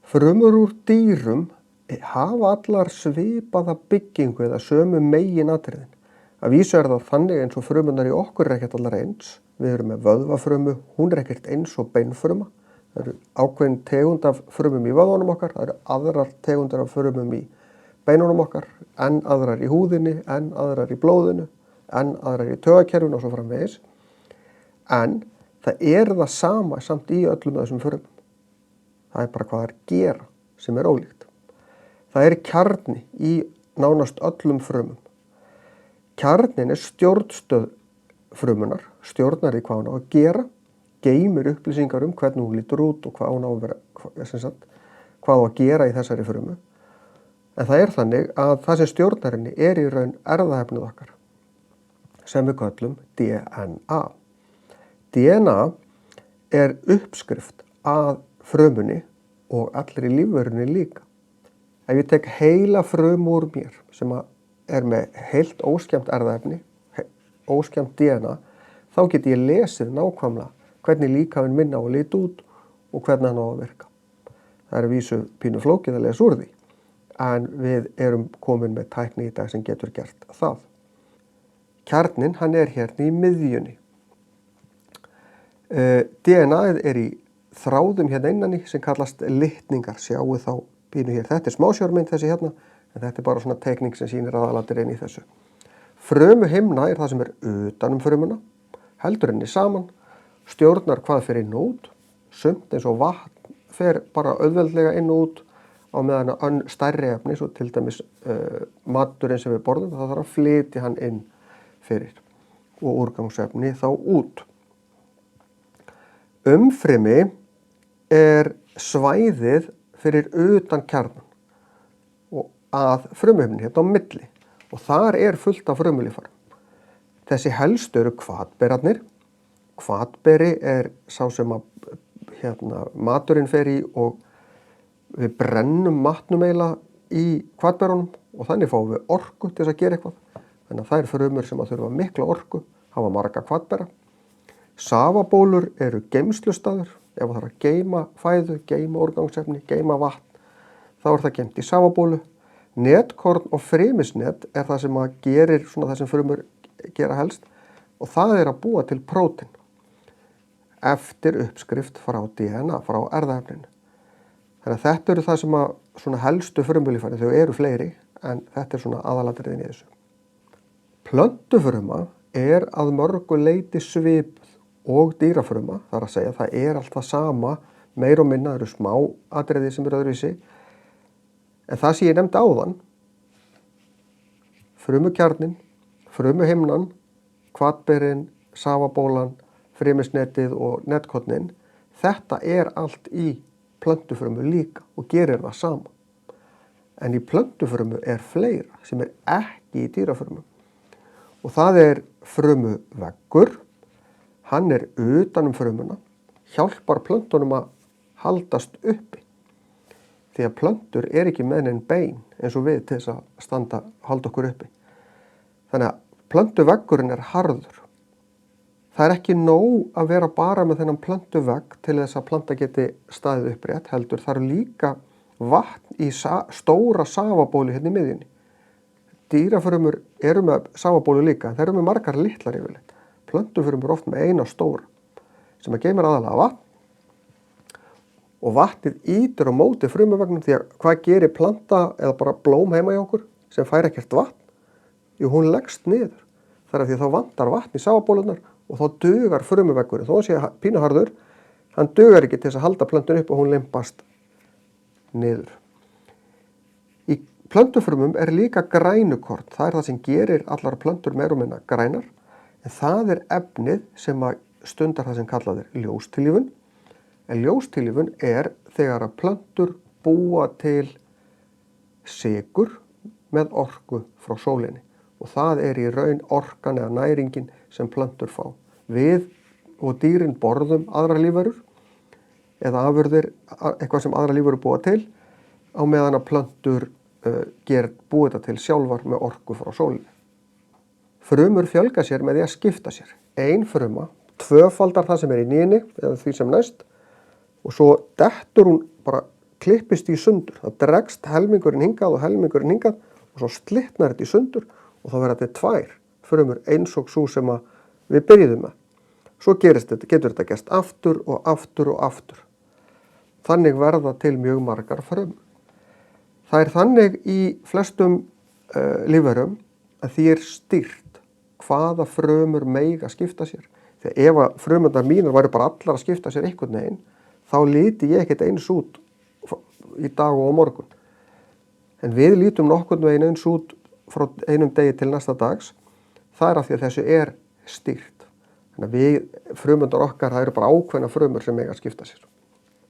Frumur úr dýrum hafa allar svipaða byggingu eða sömu meginatriðin. Að vísu það þannig eins og frumurnar í okkur ekkert allar eins. Við erum með vöðvafrumu, hún ekkert eins og beinfruma. Það eru ákveðin tegund af frumum í vöðvunum okkar, það eru aðrar tegundir af frumum í beinunum okkar, en aðrar í húðinni, en aðrar í blóðinu, en aðrar í taugakerfinu og svo framvegis. En það sama samt í öllum þessum frumum. Það bara hvað það gera sem ólíkt. Það kjarni í nánast öllum frumum. Kjarnin stjórnstöð frumunar, stjórnar því hvað hún á að gera, geymir upplýsingar hvernig hún lítur út og hvað hún á að vera, hvað á að gera í þessari frumu. En það þannig að það sem stjórnar henni í raun erfðaefnið okkar, sem við köllum DNA. DNA uppskrift að frumunni og allri lífverunni líka. Ef ég tek heila frumu úr mér sem með heilt óskemmt erfðaefni, óskemmt DNA, þá get ég lesið nákvæmlega hvernig líkaminn minn á að líta út og hvernig hann á að virka. Það vísu pínu flókið að lesa úr því, en við erum komin með tækni í dag sem getur gert það. Kjarnin, hann hérna í miðjunni. DNA í þráðum hérna innan í sem kallast litningar. Sjáu þá pínu hér. Þetta smásjármynd þessi hérna, en þetta bara svona teikning sem sýnir aðalatriðin í þessu. Frumuhimna það sem utan frumuna, heldur henni saman, stjórnar hvað fer inn og út, sumt eins og vatn fer bara auðveldlega inn og út á meðan stærri efni, svo til dæmis maturinn sem við borðum, það þarf að flytja hann inn fyrir og úrgangsefni þá út. Umfrymi svæðið fyrir utan kjarnan og að frumuhimni hérna á milli og þar fullt af frumulíffærum. Þessi helstu eru hvatberarnir. Hvatberi sá sem maturinn fer í og við brennum matnum eiginlega í hvatberunum og þannig fáum við orku til að gera eitthvað. Þannig að það frumur sem þurfa mikla orku, hafa marga hvatbera. Safabólur geymslustaður. Ef það þarf að geyma fæðu, geyma úrgangsefni, geyma vatn, þá það geymt í safabólu. Netkorn og frymisnet það sem gerir svona það sem frumur gera helst og það að búa til prótín eftir uppskrift frá DNA, frá erfðaefninu. Þannig að þetta eru það sem svona helstu frumulíffæri, þau fleiri, en þetta svona aðalatriðin í þessu. Plöntufruma að mörgu leyti svipuð og dýrafruma, það að segja, það allt það sama, meir og minna, eru smá atriði sem öðruvísi, en það sem ég nefndi áðan, frumukjarnin, frumuhimnan, hvatberinn, safabólan, frymisnetið og netkornin, þetta allt í plöntufrumu líka og gerir það sama. En í plöntufrumu fleira sem ekki í dýrafrumu. Og það frumuveggur, hann utan frumuna, hjálpar plöntunum að haldast uppi. Því að plöntur ekki með neinn bein eins og við til þess að halda okkur uppi. Þannig að plöntuveggurinn harður. Það ekki nóg að vera bara með þennan plöntuvegg til þess að planta geti staðið upprétt, heldur þarf líka vatn í stóra safabólu hérna í miðjunni. Dýrafrumur með safabólu líka, en þeir með margar litlar yfirleitt. Plöntufrumur oft með eina stóra sem geymir aðalega vatn og vatnið ýtir á móti frumuvegnum því að hvað gerir planta eða bara blóm heima í okkur sem fær ekkert vatn? Jú, hún leggst niður. Það því að þá vantar vatn í safabólunar og þá dugar frumuveggurinn. Þó sé pínuharður, hann dugar ekki til þess að halda plöntun upp og hún limpast niður. Í plöntufrumum líka grænukorn. Það það sem gerir allar plöntur meira og minna grænar. En það efnið sem stundar það sem kallað ljóstillífun. En ljóstillífun þegar að plöntur búa til sykur með orku frá sólinni. Og það í raun orkan eða næringin sem plöntur fá. Við og dýrin borðum aðrar lífverur eða afurðir, eitthvað sem aðrar lífverur búa til, á meðan að plöntur búa þetta til sjálfar með orku frá sólinni. Frumur fjölga sér með því að skipta sér. Ein fruma tvöfaldar það sem í nýjunni eða því sem næst og svo dettur hún bara klippist í sundur. Það dregst helmingurinn hingað og helmingurinn hingað og svo slitnar þetta í sundur og þá verða þetta 2 frumur eins og svo sem við byrjuðum með. Svo getur þetta gerst aftur og aftur og aftur. Þannig verða til mjög margar frumur. Það er þannig í flestum lífverum að því er stýrt hvaða frumur mega skipta sér. Þegar ef að frumurnar mínar væru bara allar að skipta sér einhvern veginn, þá líti ég ekkert eins út í dag og á morgun. En við lítum nokkurn veginn eins út frá einum degi til næsta dags. Það er af því að þessu er stýrt. Þannig að frumurnar okkar, það eru bara ákveðna frumur sem mega skipta sér.